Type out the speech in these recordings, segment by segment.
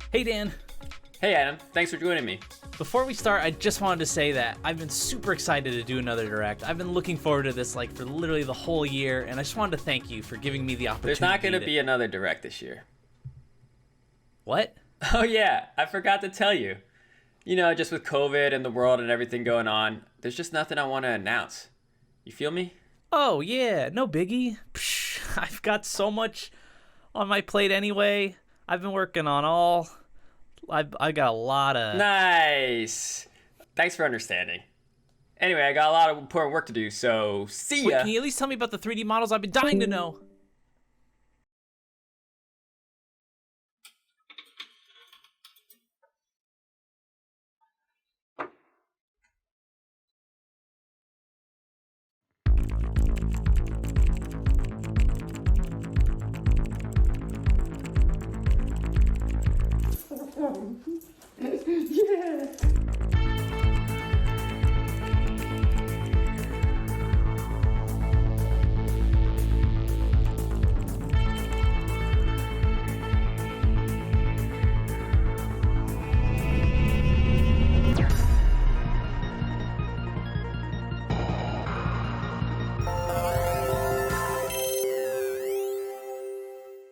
Hey Dan, Hey Adam, thanks for joining me. before we start, I just wanted to say that I've been super excited to do another Direct. I've been looking forward to this for literally the whole year, and I just wanted to thank you for giving me the opportunity. There's not going to be another Direct this year. What? Oh yeah, I forgot to tell you. You know, just with COVID and the world and everything going on, there's just nothing I want to announce. You feel me? Oh yeah, no biggie. Psh, I've got so much on my plate anyway. I've been working on all. I got a lot of. Nice. Thanks for understanding. Anyway, I got a lot of important work to do, so see ya. Wait, can you at least tell me about the 3D models? I've been dying to know.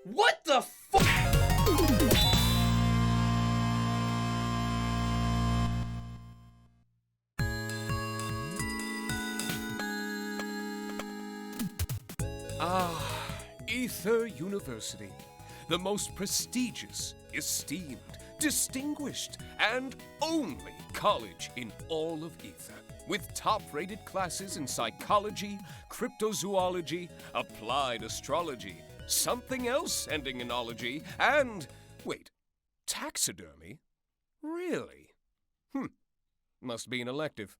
What the fuck? Aether University, the most prestigious, esteemed, distinguished, and only college in all of Aether, with top-rated classes in psychology, cryptozoology, applied astrology, something else ending in ology, and, wait, taxidermy? Really? Must be an elective.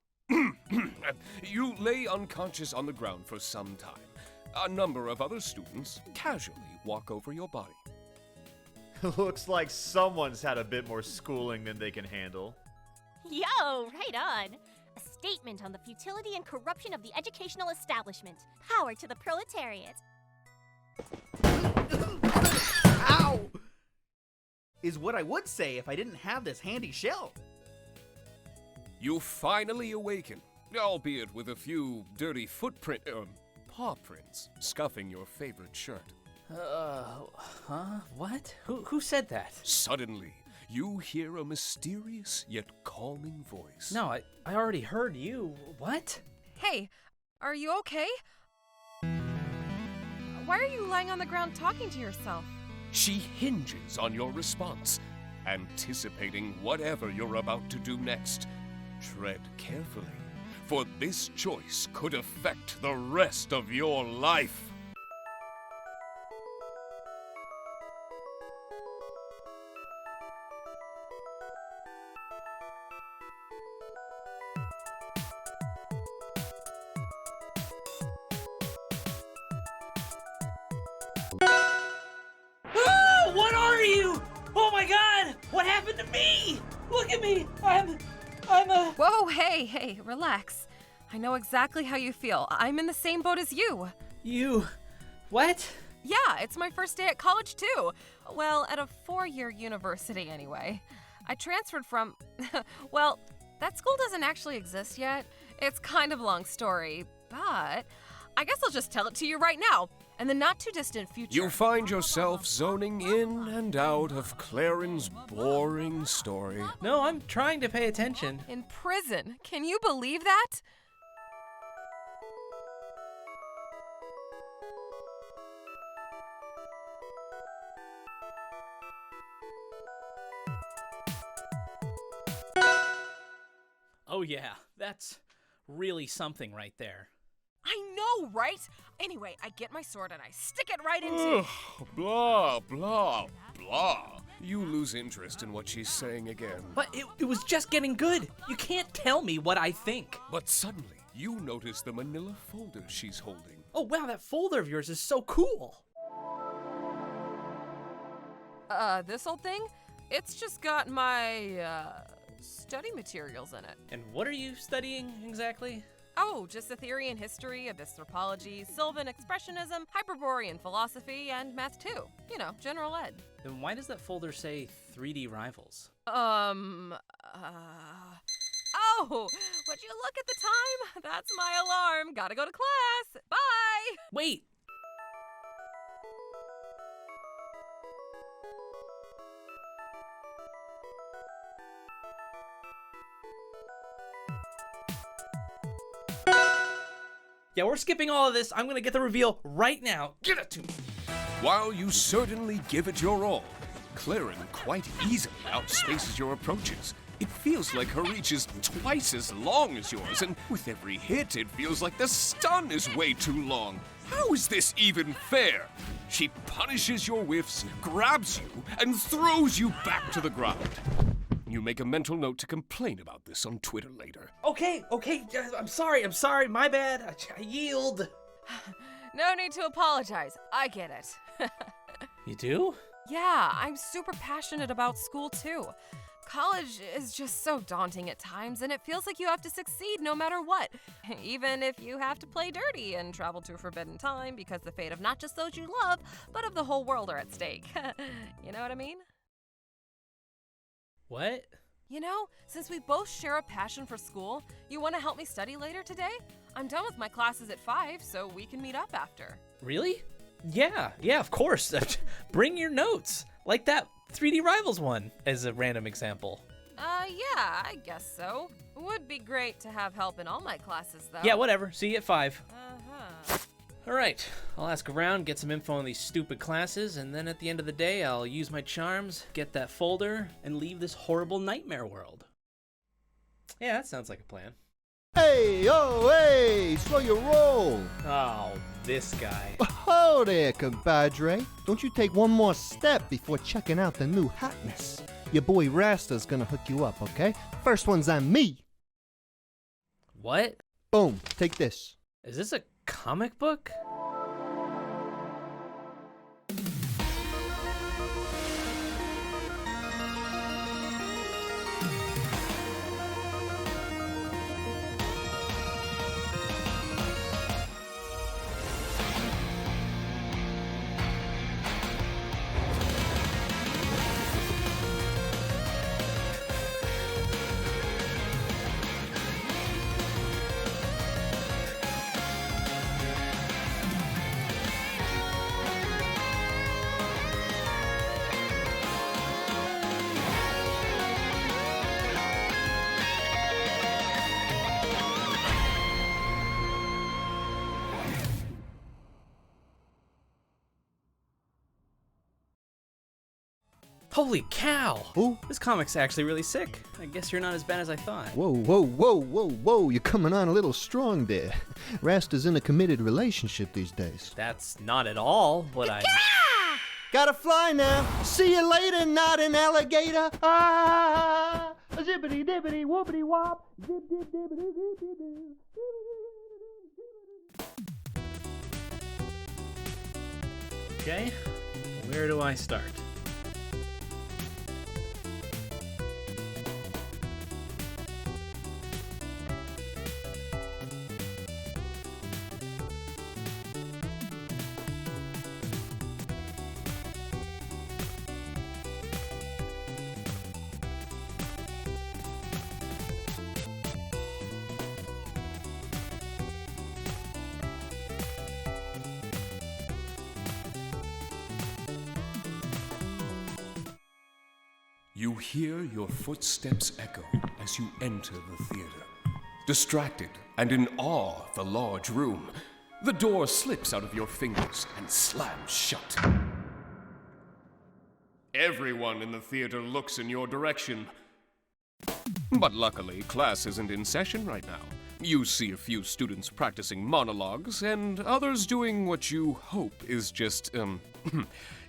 You lay unconscious on the ground for some time. A number of other students casually walk over your body. Looks like someone's had a bit more schooling than they can handle. Yo, right on. A statement on the futility and corruption of the educational establishment. Power to the proletariat. Ow! Is what I would say if I didn't have this handy shell. You finally awaken, albeit with a few dirty paw prints scuffing your favorite shirt. Huh? What? Who said that? Suddenly, you hear a mysterious yet calming voice. No, I already heard you. What? Hey, are you okay? Why are you lying on the ground talking to yourself? She hinges on your response, anticipating whatever you're about to do next. Tread carefully, for this choice could affect the rest of your life. Oh, what are you? Oh my god! What happened to me? Look at me! I'm Whoa, hey, relax. I know exactly how you feel. I'm in the same boat as you. You... What? Yeah, it's my first day at college too. Well, at a 4-year university anyway. I transferred from... well, that school doesn't actually exist yet. It's kind of a long story, but I guess I'll just tell it to you right now. In the not-too-distant future... You find yourself zoning in and out of Claren's boring story. No, I'm trying to pay attention. In prison. Can you believe that? Oh yeah, that's really something right there. I know, right? Anyway, I get my sword and I stick it right into... Blah, blah, blah. You lose interest in what she's saying again. But it was just getting good. You can't tell me what I think. But suddenly, you notice the manila folder she's holding. Oh wow, that folder of yours is so cool. This old thing? It's just got my, study materials in it. And what are you studying exactly? Oh, just a theory in history, abyssropology, Sylvan expressionism, Hyperborean philosophy, and math too. You know, general ed. Then why does that folder say 3D Rivals? Oh, would you look at the time? That's my alarm. Gotta go to class. Bye! Wait! Yeah, we're skipping all of this. I'm gonna get the reveal right now. Give it to me. While you certainly give it your all, clearing quite easily outspaces your approaches. It feels like her reach is twice as long as yours, and with every hit, it feels like the stun is way too long. How is this even fair? She punishes your whiffs, grabs you, and throws you back to the ground. You make a mental note to complain about this on Twitter later. Okay, I'm sorry, my bad. I yield. No need to apologize. I get it. You do? Yeah, I'm super passionate about school too. College is just so daunting at times, and it feels like you have to succeed no matter what, even if you have to play dirty and travel to a forbidden time because the fate of not just those you love, but of the whole world are at stake. You know what I mean? What? You know, since we both share a passion for school, you want to help me study later today? I'm done with my classes at 5, so we can meet up after. Really? Yeah, of course. Bring your notes. Like that 3D Rivals one, as a random example. Yeah, I guess so. Would be great to have help in all my classes, though. Yeah, whatever. See you at 5. Uh-huh. All right, I'll ask around, get some info on these stupid classes, and then at the end of the day, I'll use my charms, get that folder, and leave this horrible nightmare world. Yeah, that sounds like a plan. Hey, slow your roll. Oh, this guy. Oh there, compadre. Don't you take one more step before checking out the new hotness. Your boy Rasta's gonna hook you up, okay? First one's on me. What? Boom, take this. Is this a comic book? Holy cow! Who? This comic's actually really sick. I guess you're not as bad as I thought. Whoa, you're coming on a little strong there. Rasta's in a committed relationship these days. That's not at all what I... Gotta fly now. See you later, not an alligator. Ah, zippity dippity whoopity wop. Zip dip dippity zip dip. Okay, where do I start? You hear your footsteps echo as you enter the theater. Distracted and in awe of the large room, the door slips out of your fingers and slams shut. Everyone in the theater looks in your direction. But luckily, class isn't in session right now. You see a few students practicing monologues and others doing what you hope is just,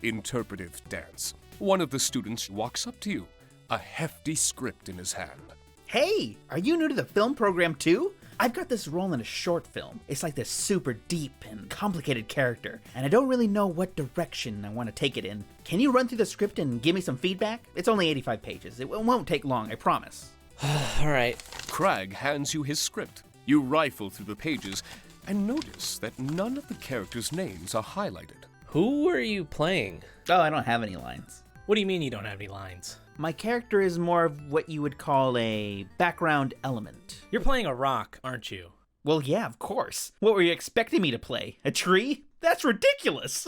interpretive dance. One of the students walks up to you, a hefty script in his hand. Hey, are you new to the film program too? I've got this role in a short film. It's like this super deep and complicated character, and I don't really know what direction I want to take it in. Can you run through the script and give me some feedback? It's only 85 pages. It won't take long, I promise. All right. Crag hands you his script. You rifle through the pages and notice that none of the characters' names are highlighted. Who are you playing? Oh, I don't have any lines. What do you mean you don't have any lines? My character is more of what you would call a background element. You're playing a rock, aren't you? Well, yeah, of course. What were you expecting me to play? A tree? That's ridiculous!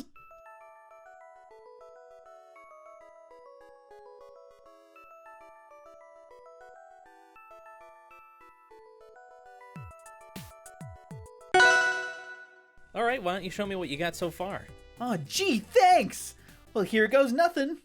Alright, why don't you show me what you got so far? Oh, gee, thanks! Well, here goes nothing.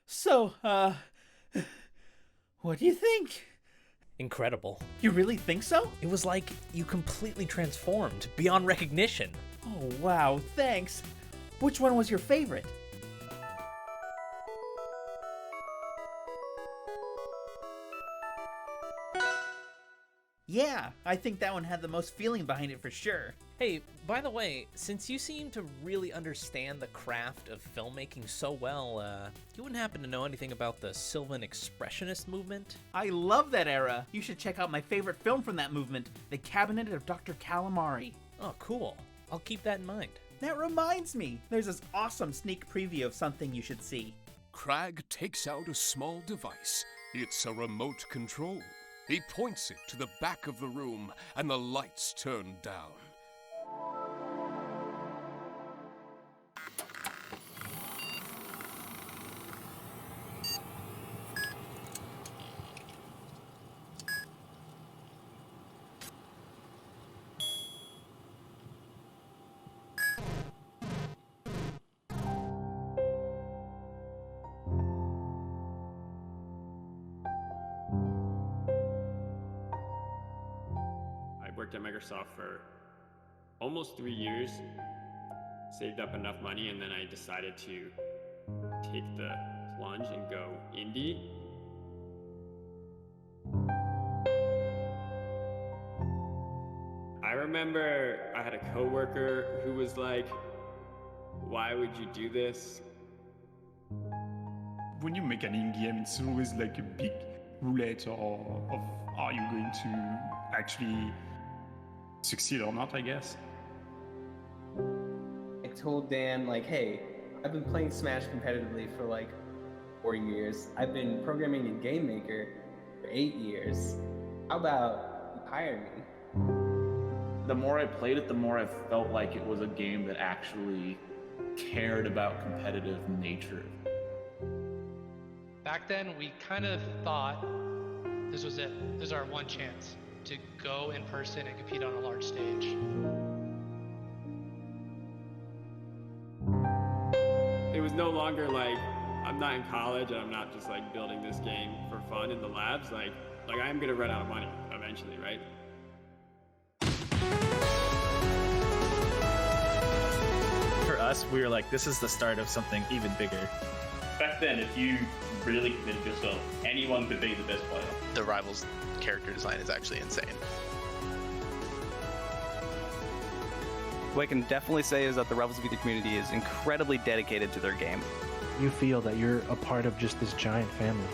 So, what do you think? Incredible. You really think so? It was like you completely transformed, beyond recognition. Oh, wow, thanks. Which one was your favorite? Yeah, I think that one had the most feeling behind it for sure. Hey, by the way, since you seem to really understand the craft of filmmaking so well, you wouldn't happen to know anything about the Sylvan Expressionist movement? I love that era. You should check out my favorite film from that movement, The Cabinet of Dr. Calamari. Oh, cool. I'll keep that in mind. That reminds me, there's this awesome sneak preview of something you should see. Crag takes out a small device. It's a remote control. He points it to the back of the room, and the lights turn down. Worked at Microsoft for almost 3 years, saved up enough money, and then I decided to take the plunge and go indie. I remember I had a coworker who was like, "Why would you do this?" When you make an indie game, it's always like a big roulette of are you going to actually succeed or not, I guess. I told Dan, like, hey, I've been playing Smash competitively for like 4 years. I've been programming in Game Maker for 8 years. How about you hire me? The more I played it, the more I felt like it was a game that actually cared about competitive nature. Back then, we kind of thought this was it. This is our one chance to go in person and compete on a large stage. It was no longer like, I'm not in college and I'm not just like building this game for fun in the labs. Like I am gonna run out of money eventually, right? For us, we were like, this is the start of something even bigger. Back then, if you really committed yourself, anyone could be the best player. The Rivals character design is actually insane. What I can definitely say is that the Rivals Vita community is incredibly dedicated to their game. You feel that you're a part of just this giant family.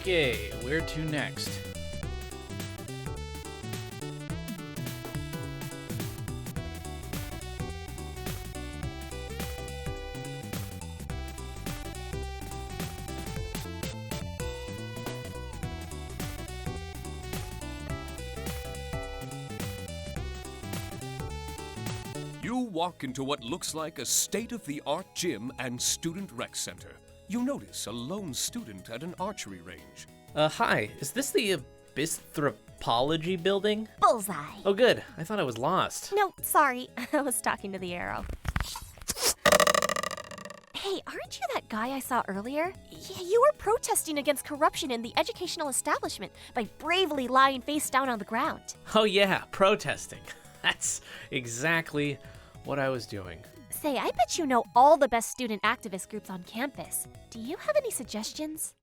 Okay, where to next? You walk into what looks like a state-of-the-art gym and student rec center. You notice a lone student at an archery range. Hi, is this the Abythropology building? Bullseye. Oh, good. I thought I was lost. No, sorry. I was talking to the arrow. Hey, aren't you that guy I saw earlier? You were protesting against corruption in the educational establishment by bravely lying face down on the ground. Oh, yeah, protesting. That's exactly what I was doing. Say, I bet you know all the best student activist groups on campus. Do you have any suggestions?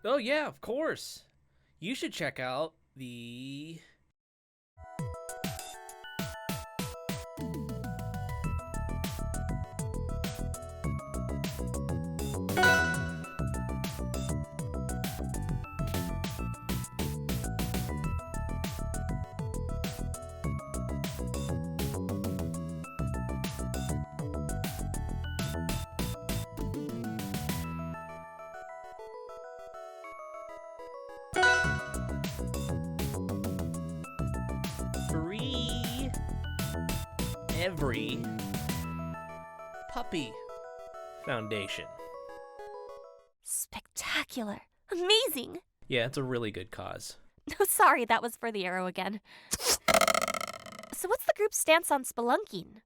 Oh, yeah, of course. You should check out the... Free Every Puppy Foundation. Spectacular. Amazing. Yeah, it's a really good cause. No, sorry, that was for the arrow again. So what's the group's stance on spelunking?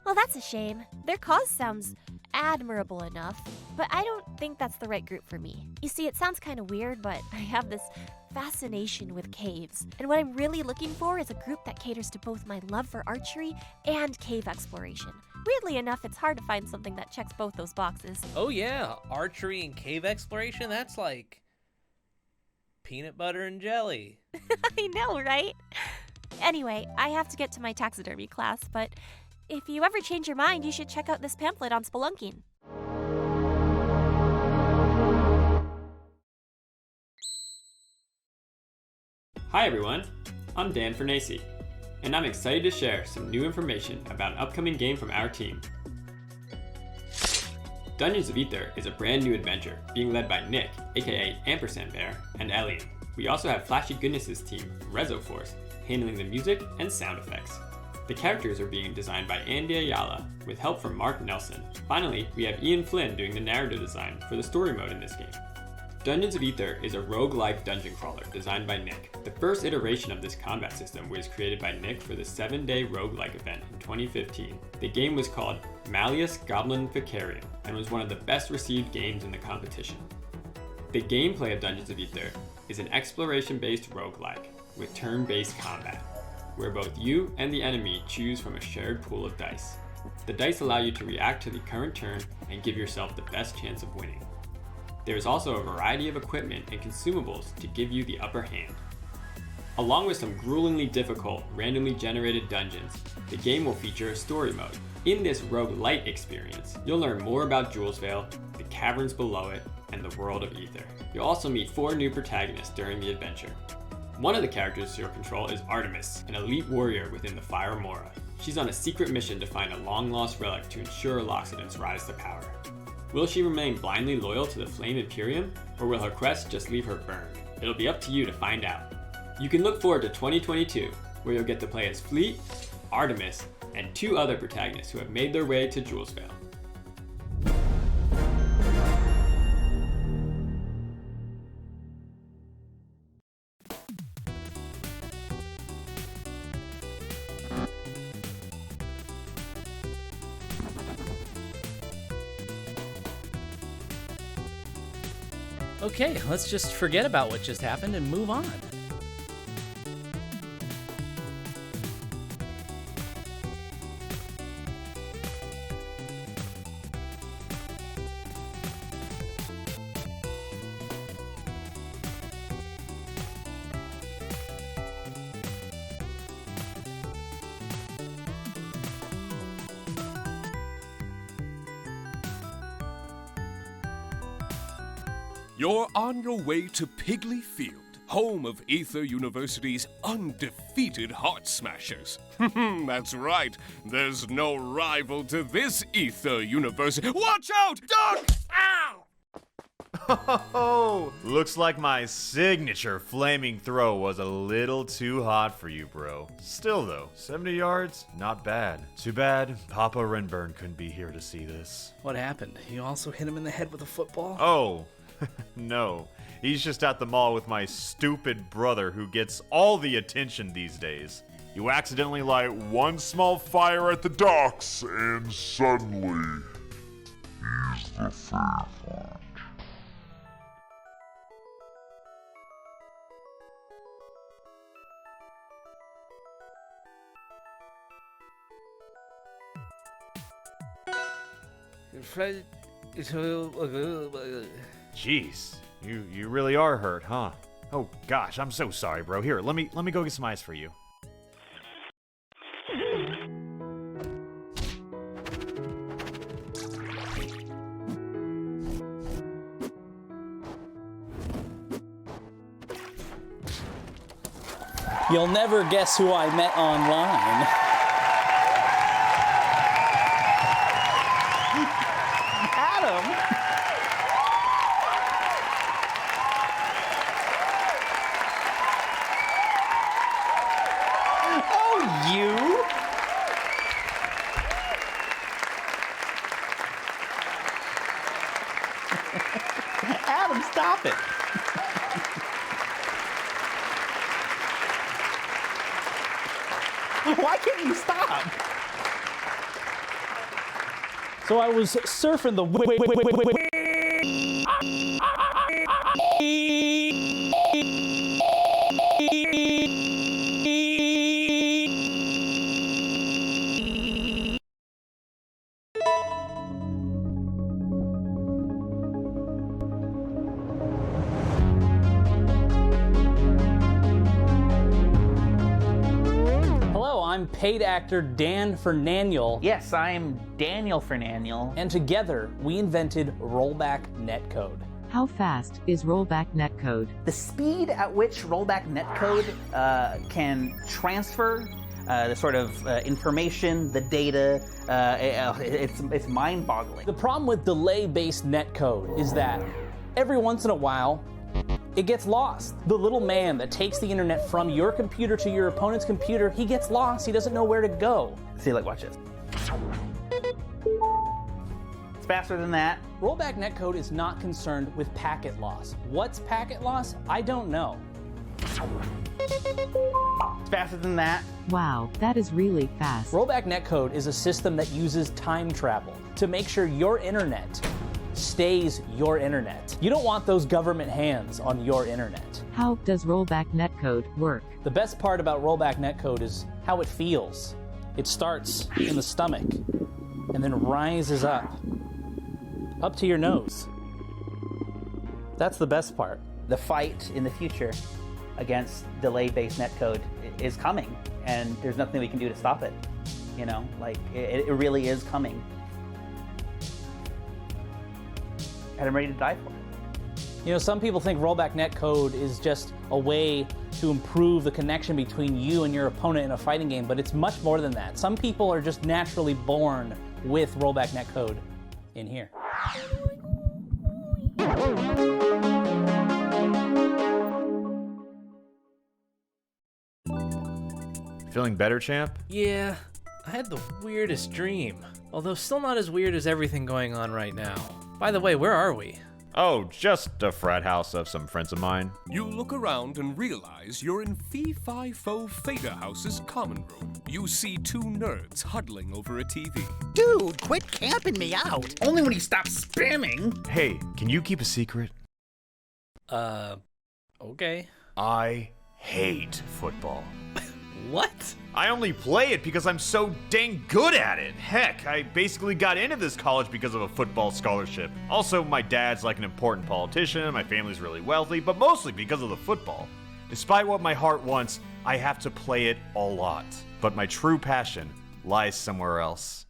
Well, that's a shame. Their cause sounds admirable enough, but I don't think that's the right group for me. You see, it sounds kind of weird, but I have this fascination with caves, and what I'm really looking for is a group that caters to both my love for archery and cave exploration. Weirdly enough, it's hard to find something that checks both those boxes. Oh yeah, archery and cave exploration, that's like peanut butter and jelly. I know, right? Anyway, I have to get to my taxidermy class, but if you ever change your mind, you should check out this pamphlet on spelunking. Hi everyone, I'm Dan Fernacey, and I'm excited to share some new information about an upcoming game from our team. Dungeons of Aether is a brand new adventure being led by Nick, aka Ampersand Bear, and Elliot. We also have Flashy Goodness' team, Rezo Force, handling the music and sound effects. The characters are being designed by Andy Ayala, with help from Mark Nelson. Finally, we have Ian Flynn doing the narrative design for the story mode in this game. Dungeons of Aether is a roguelike dungeon crawler designed by Nick. The first iteration of this combat system was created by Nick for the 7-day roguelike event in 2015. The game was called Malleus Goblin Vicarium and was one of the best received games in the competition. The gameplay of Dungeons of Aether is an exploration-based roguelike with turn-based combat, where both you and the enemy choose from a shared pool of dice. The dice allow you to react to the current turn and give yourself the best chance of winning. There is also a variety of equipment and consumables to give you the upper hand. Along with some gruelingly difficult, randomly generated dungeons, the game will feature a story mode. In this roguelite experience, you'll learn more about Julesvale, the caverns below it, and the world of Aether. You'll also meet 4 new protagonists during the adventure. One of the characters you'll control is Artemis, an elite warrior within the Fire Mora. She's on a secret mission to find a long-lost relic to ensure Loxodon's rise to power. Will she remain blindly loyal to the Flame Imperium, or will her quest just leave her burned? It'll be up to you to find out. You can look forward to 2022, where you'll get to play as Fleet, Artemis, and 2 other protagonists who have made their way to Julesvale. Okay, let's just forget about what just happened and move on. You're on your way to Piggly Field, home of Aether University's undefeated Heart Smashers. That's right, there's no rival to this Aether University. Watch out! Duck! Ow! Oh, looks like my signature flaming throw was a little too hot for you, bro. Still though, 70 yards, not bad. Too bad Papa Renburn couldn't be here to see this. What happened? You also hit him in the head with a football? Oh, no. He's just at the mall with my stupid brother who gets all the attention these days. You accidentally light one small fire at the docks, and suddenly, he's the favorite. Jeez, you really are hurt, huh? Oh gosh, I'm so sorry, bro. Here, let me go get some ice for you. You'll never guess who I met online. Adam! Oh, you? Adam, stop it. Why can't you stop? So I was surfing the I'm paid actor Dan Fernaniel. Yes, I'm Daniel Fernaniel. And together, we invented rollback netcode. How fast is rollback netcode? The speed at which rollback netcode can transfer the sort of information, the data, it's mind-boggling. The problem with delay-based netcode is that every once in a while, it gets lost. The little man that takes the internet from your computer to your opponent's computer, he gets lost. He doesn't know where to go. See, like, watch this. It's faster than that. Rollback netcode is not concerned with packet loss. What's packet loss? I don't know. It's faster than that. Wow, that is really fast. Rollback netcode is a system that uses time travel to make sure your internet stays your internet. You don't want those government hands on your internet. How does rollback netcode work? The best part about rollback netcode is how it feels. It starts in the stomach and then rises up to your nose. That's the best part. The fight in the future against delay-based netcode is coming, and there's nothing we can do to stop it. You know, like, it really is coming. And I'm ready to die for it. You know, some people think rollback netcode is just a way to improve the connection between you and your opponent in a fighting game, but it's much more than that. Some people are just naturally born with rollback netcode in here. Feeling better, champ? Yeah, I had the weirdest dream. Although still not as weird as everything going on right now. By the way, where are we? Oh, just a frat house of some friends of mine. You look around and realize you're in Fee Fi Fo Fader House's common room. You see two nerds huddling over a TV. Dude, quit camping me out. Only when you stop spamming. Hey, can you keep a secret? Okay. I hate football. What? I only play it because I'm so dang good at it. Heck, I basically got into this college because of a football scholarship. Also, my dad's like an important politician, my family's really wealthy, but mostly because of the football. Despite what my heart wants, I have to play it a lot. But my true passion lies somewhere else.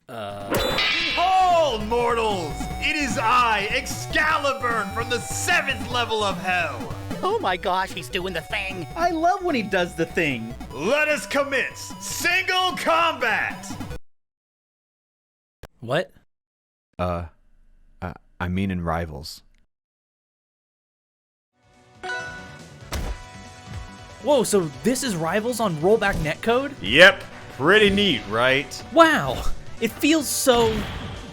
Hold, mortals! It is I, Excalibur, from the 7th level of hell! Oh my gosh, he's doing the thing! I love when he does the thing! Let us commence single combat! What? I mean in Rivals. Whoa, so this is Rivals on rollback netcode? Yep, pretty neat, right? Wow, it feels so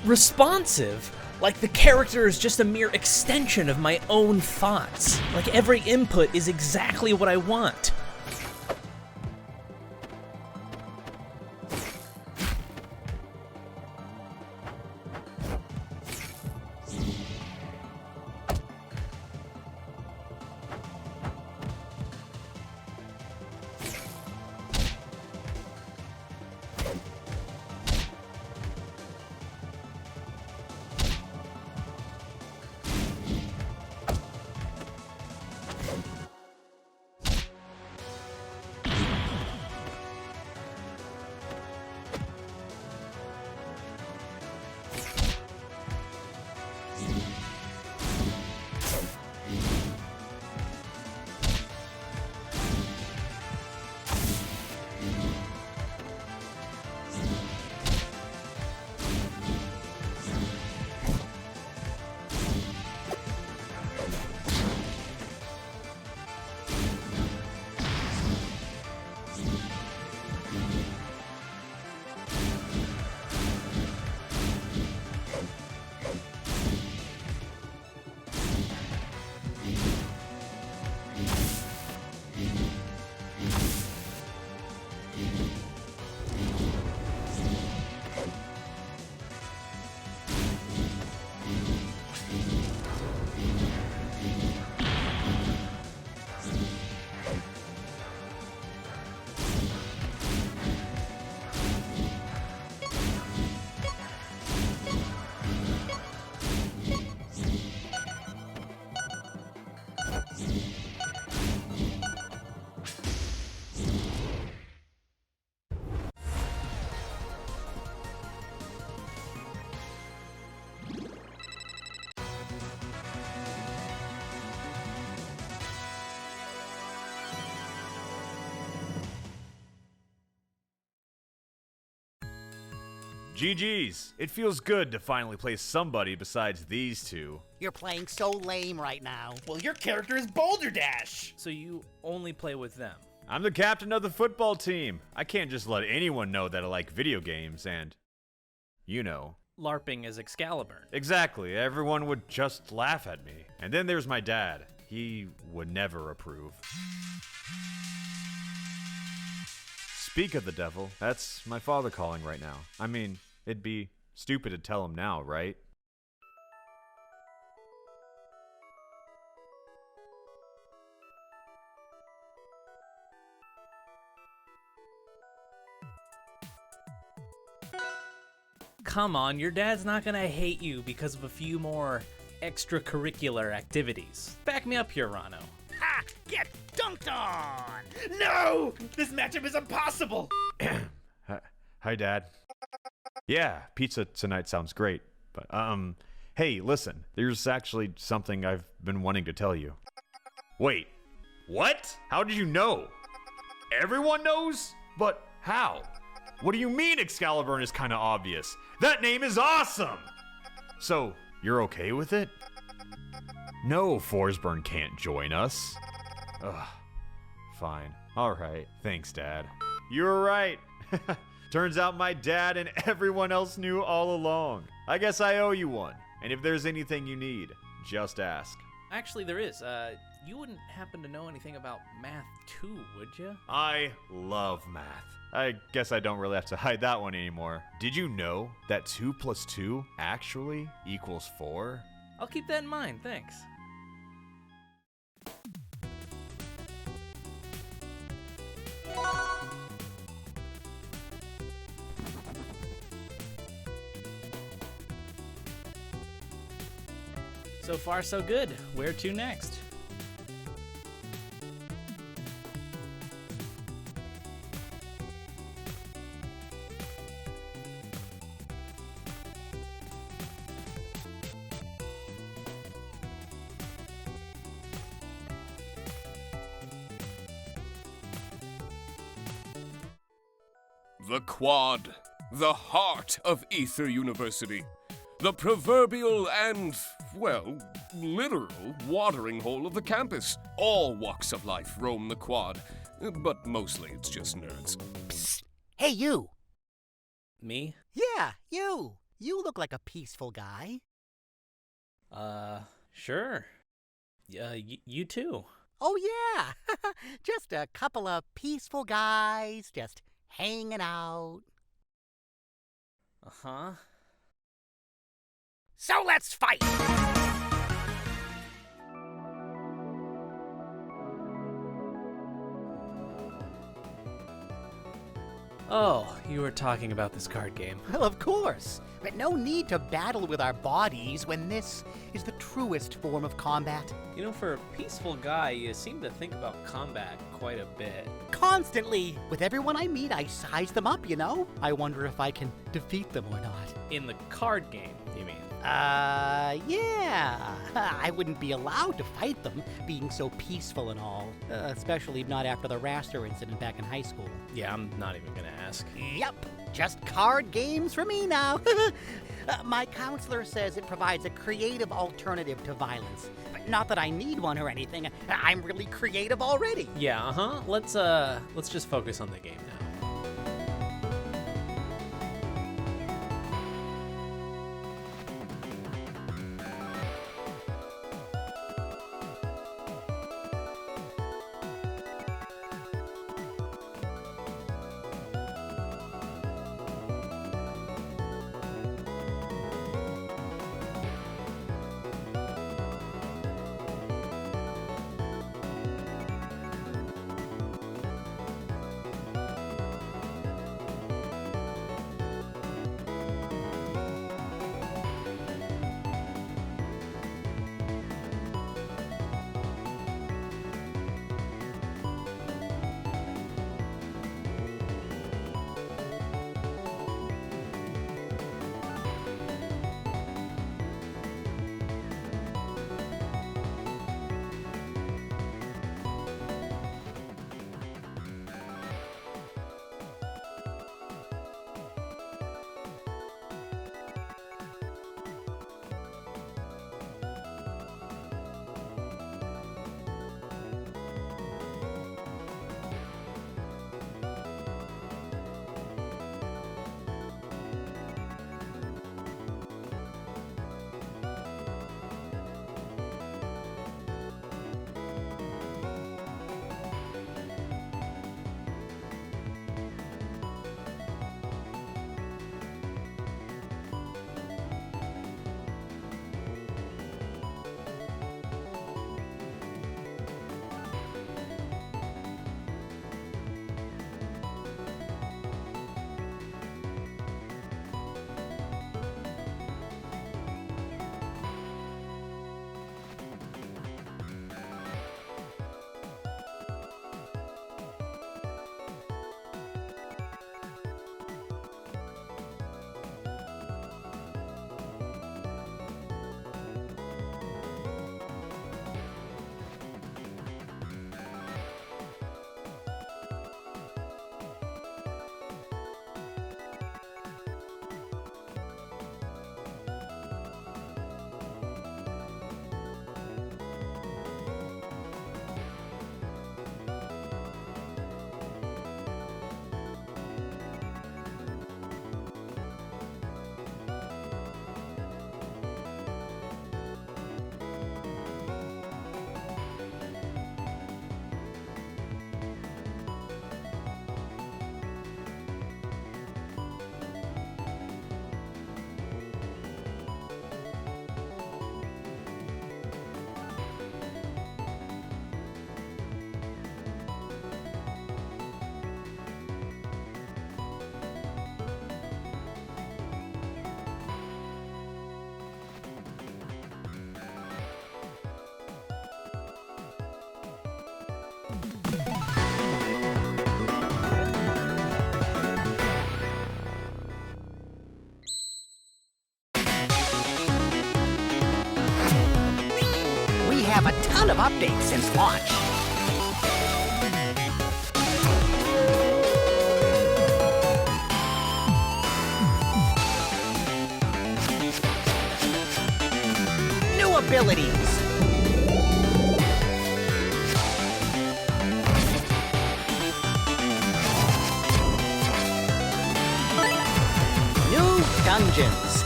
responsive. Like the character is just a mere extension of my own thoughts. Like every input is exactly what I want. GG's. It feels good to finally play somebody besides these two. You're playing so lame right now. Well, your character is Boulder Dash! So you only play with them? I'm the captain of the football team. I can't just let anyone know that I like video games and, you know. LARPing is Excalibur. Exactly. Everyone would just laugh at me. And then there's my dad. He would never approve. Speak of the devil, that's my father calling right now. I mean, it'd be stupid to tell him now, right? Come on, your dad's not gonna hate you because of a few more extracurricular activities. Back me up here, Rano. Ha! Get dunked on! No! This matchup is impossible! Hi, Dad. Yeah, pizza tonight sounds great. But, hey, listen. There's actually something I've been wanting to tell you. Wait, what? How did you know? Everyone knows? But how? What do you mean Excalibur is kind of obvious? That name is awesome! So, you're okay with it? No, Forsburn can't join us. Ugh. Fine. Alright. Thanks, Dad. You were right. Turns out my dad and everyone else knew all along. I guess I owe you one. And if there's anything you need, just ask. Actually, there is. You wouldn't happen to know anything about math too, would you? I love math. I guess I don't really have to hide that one anymore. Did you know that 2 + 2 actually equals 4? I'll keep that in mind, thanks. So far, so good. Where to next? The quad, the heart of Aether University. The proverbial and, well, literal watering hole of the campus. All walks of life roam the quad, but mostly it's just nerds. Psst. Hey, you. Me? Yeah, you. You look like a peaceful guy. Sure. You too. Oh, yeah. Just a couple of peaceful guys, just hanging out. Uh-huh. So let's fight! Oh, you were talking about this card game. Well, of course. But no need to battle with our bodies when this is the truest form of combat. You know, for a peaceful guy, you seem to think about combat quite a bit. Constantly! With everyone I meet, I size them up, you know? I wonder if I can defeat them or not. In the card game, you mean? Yeah. I wouldn't be allowed to fight them, being so peaceful and all. Especially not after the raster incident back in high school. Yeah, I'm not even gonna ask. Yep. Just card games for me now. My counselor says it provides a creative alternative to violence. But not that I need one or anything. I'm really creative already. Yeah, uh-huh. Let's just focus on the game now. Have a ton of updates since launch. abilities. New dungeons.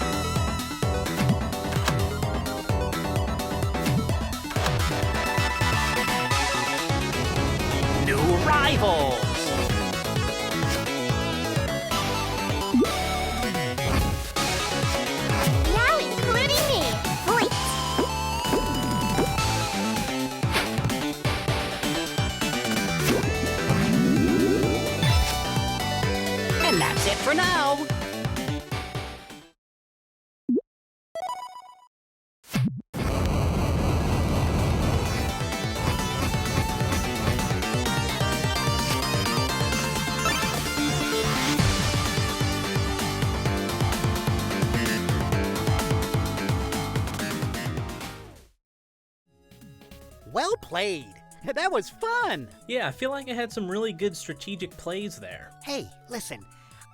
New rivals. Now including me. Great. And that's it for now. Well played. That was fun. Yeah, I feel like I had some really good strategic plays there. Hey, listen.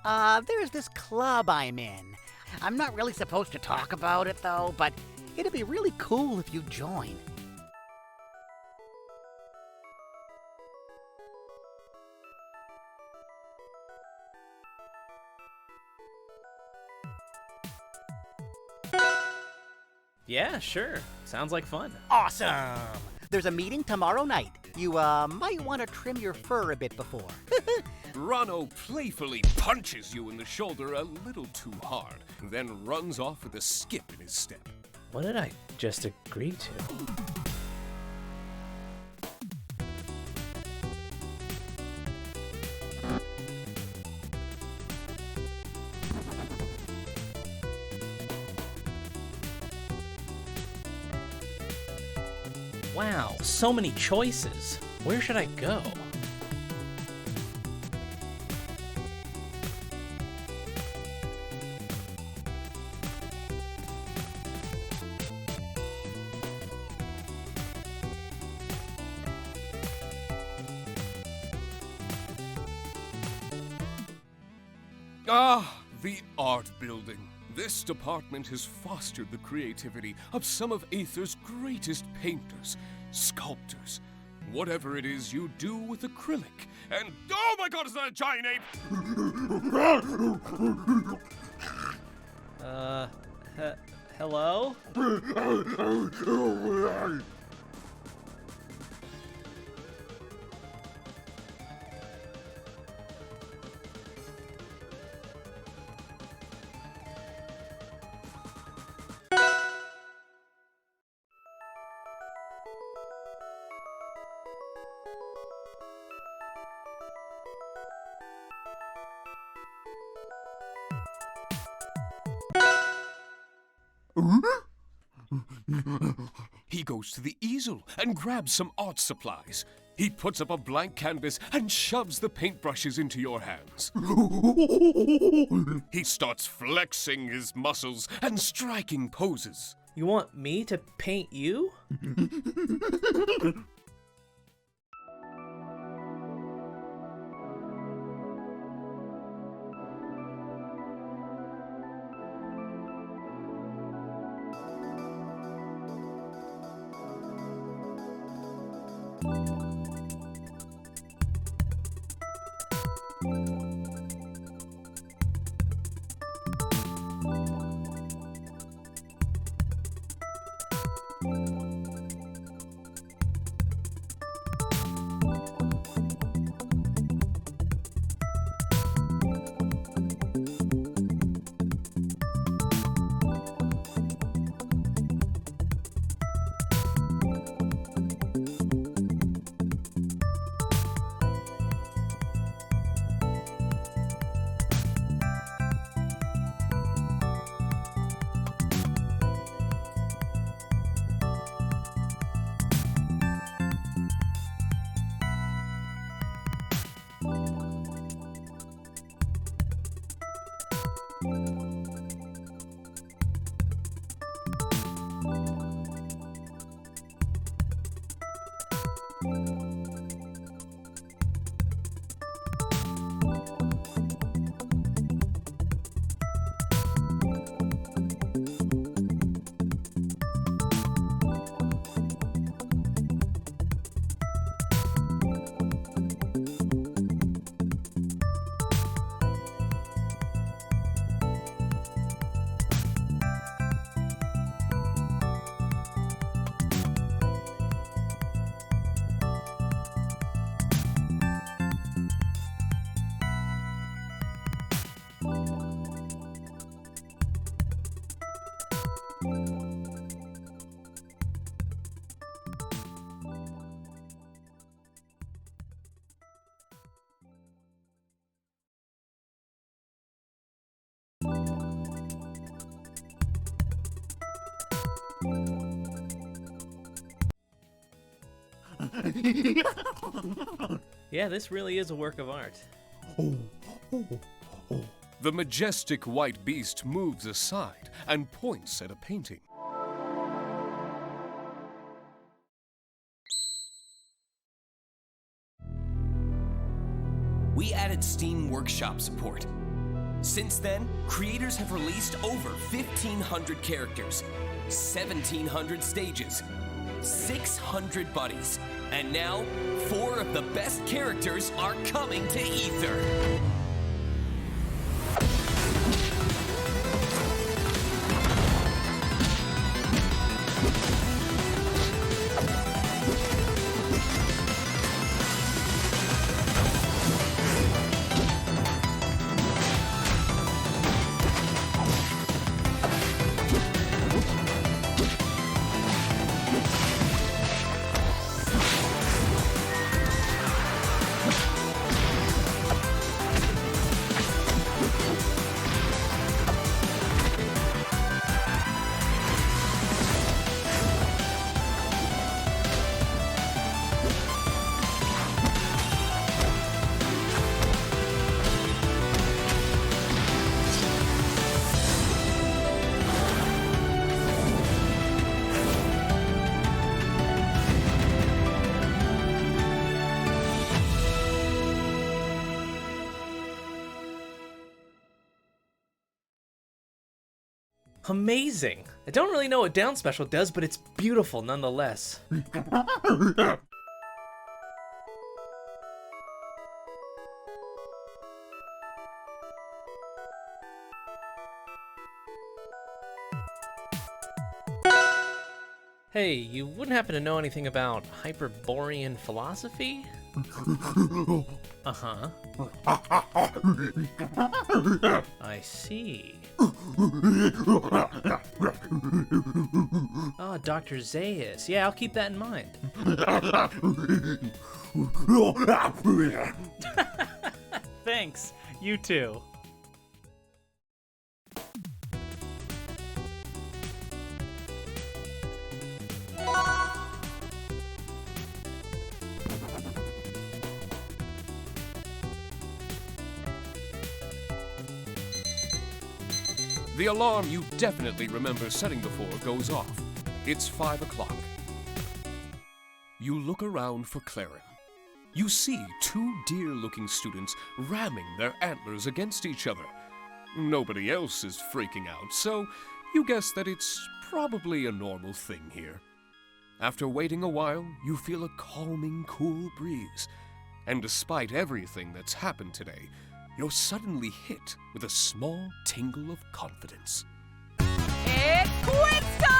There's this club I'm in. I'm not really supposed to talk about it, though, but it'd be really cool if you join. Yeah, sure. Sounds like fun. Awesome! There's a meeting tomorrow night. You, might want to trim your fur a bit before. Rano playfully punches you in the shoulder a little too hard, then runs off with a skip in his step. What did I just agree to? Wow, so many choices. Where should I go? Ah, the art building. This department has fostered the creativity of some of Aether's greatest painters, sculptors. Whatever it is you do with acrylic, and oh my god, is that a giant ape? Hello? He goes to the easel and grabs some art supplies. He puts up a blank canvas and shoves the paintbrushes into your hands. He starts flexing his muscles and striking poses. You want me to paint you? Yeah, this really is a work of art. The majestic white beast moves aside and points at a painting. We added Steam Workshop support. Since then, creators have released over 1,500 characters, 1,700 stages, 600 buddies, and now 4 of the best characters are coming to Aether. Amazing! I don't really know what Down Special does, but it's beautiful nonetheless. Hey, you wouldn't happen to know anything about Hyperborean philosophy? Uh-huh. I see. Oh, Dr. Zaius. Yeah, I'll keep that in mind. Thanks. You too. The alarm you definitely remember setting before goes off. It's 5 o'clock. You look around for Clarin. You see 2 deer-looking students ramming their antlers against each other. Nobody else is freaking out, so you guess that it's probably a normal thing here. After waiting a while, you feel a calming, cool breeze. And despite everything that's happened today, you're suddenly hit with a small tingle of confidence. It's quiz time!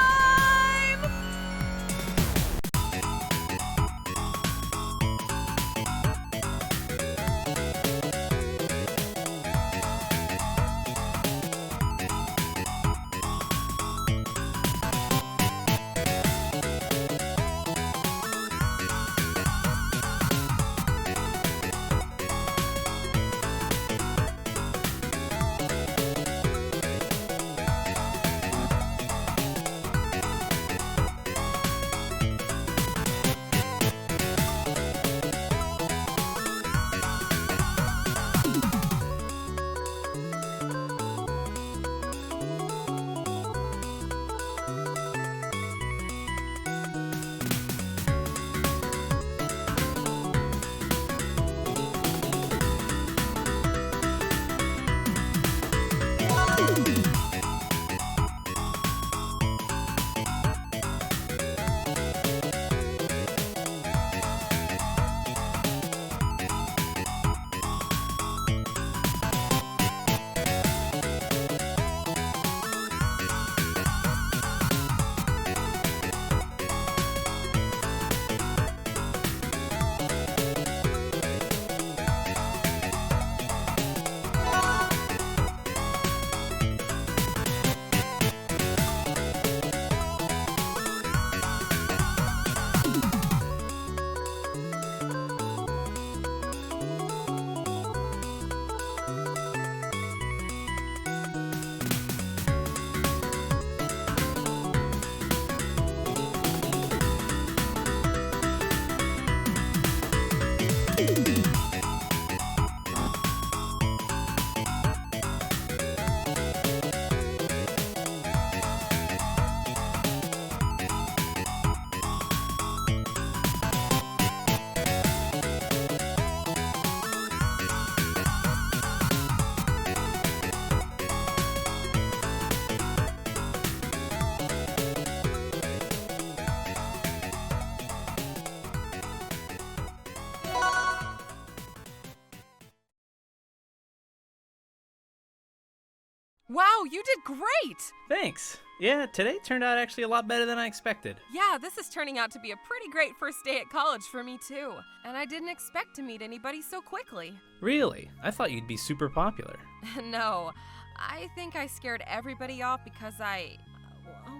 Wow, you did great! Thanks. Yeah, today turned out actually a lot better than I expected. Yeah, this is turning out to be a pretty great first day at college for me too. And I didn't expect to meet anybody so quickly. Really? I thought you'd be super popular. No, I think I scared everybody off because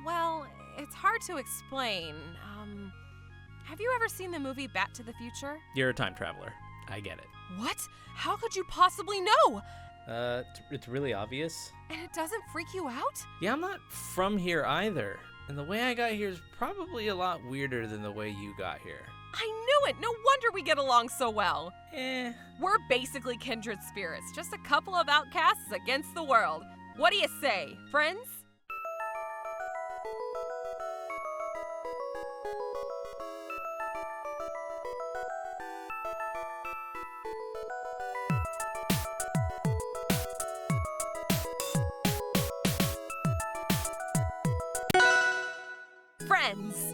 well, it's hard to explain. Have you ever seen the movie Back to the Future? You're a time traveler. I get it. What? How could you possibly know? It's really obvious. And it doesn't freak you out? Yeah, I'm not from here either. And the way I got here is probably a lot weirder than the way you got here. I knew it! No wonder we get along so well. We're basically kindred spirits, just a couple of outcasts against the world. What do you say, friends? Friends.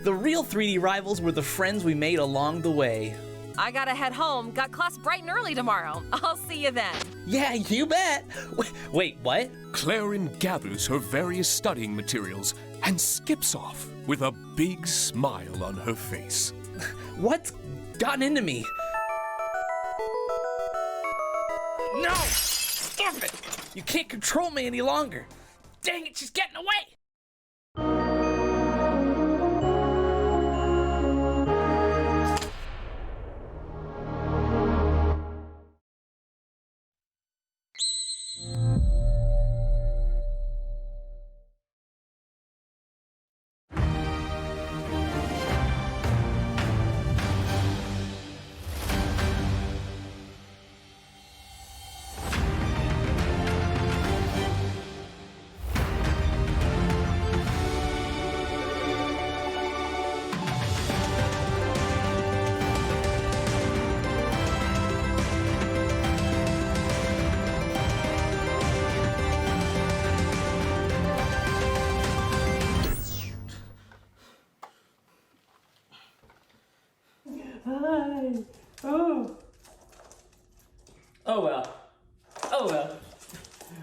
The real 3D rivals were the friends we made along the way. I gotta head home. Got class bright and early tomorrow. I'll see you then. Yeah, you bet. Wait, what? Clarin gathers her various studying materials and skips off with a big smile on her face. What's gotten into me? No! Stop it! You can't control me any longer. Dang it, she's getting away! Hi. Oh. Oh well. Oh well.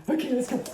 Okay, let's go.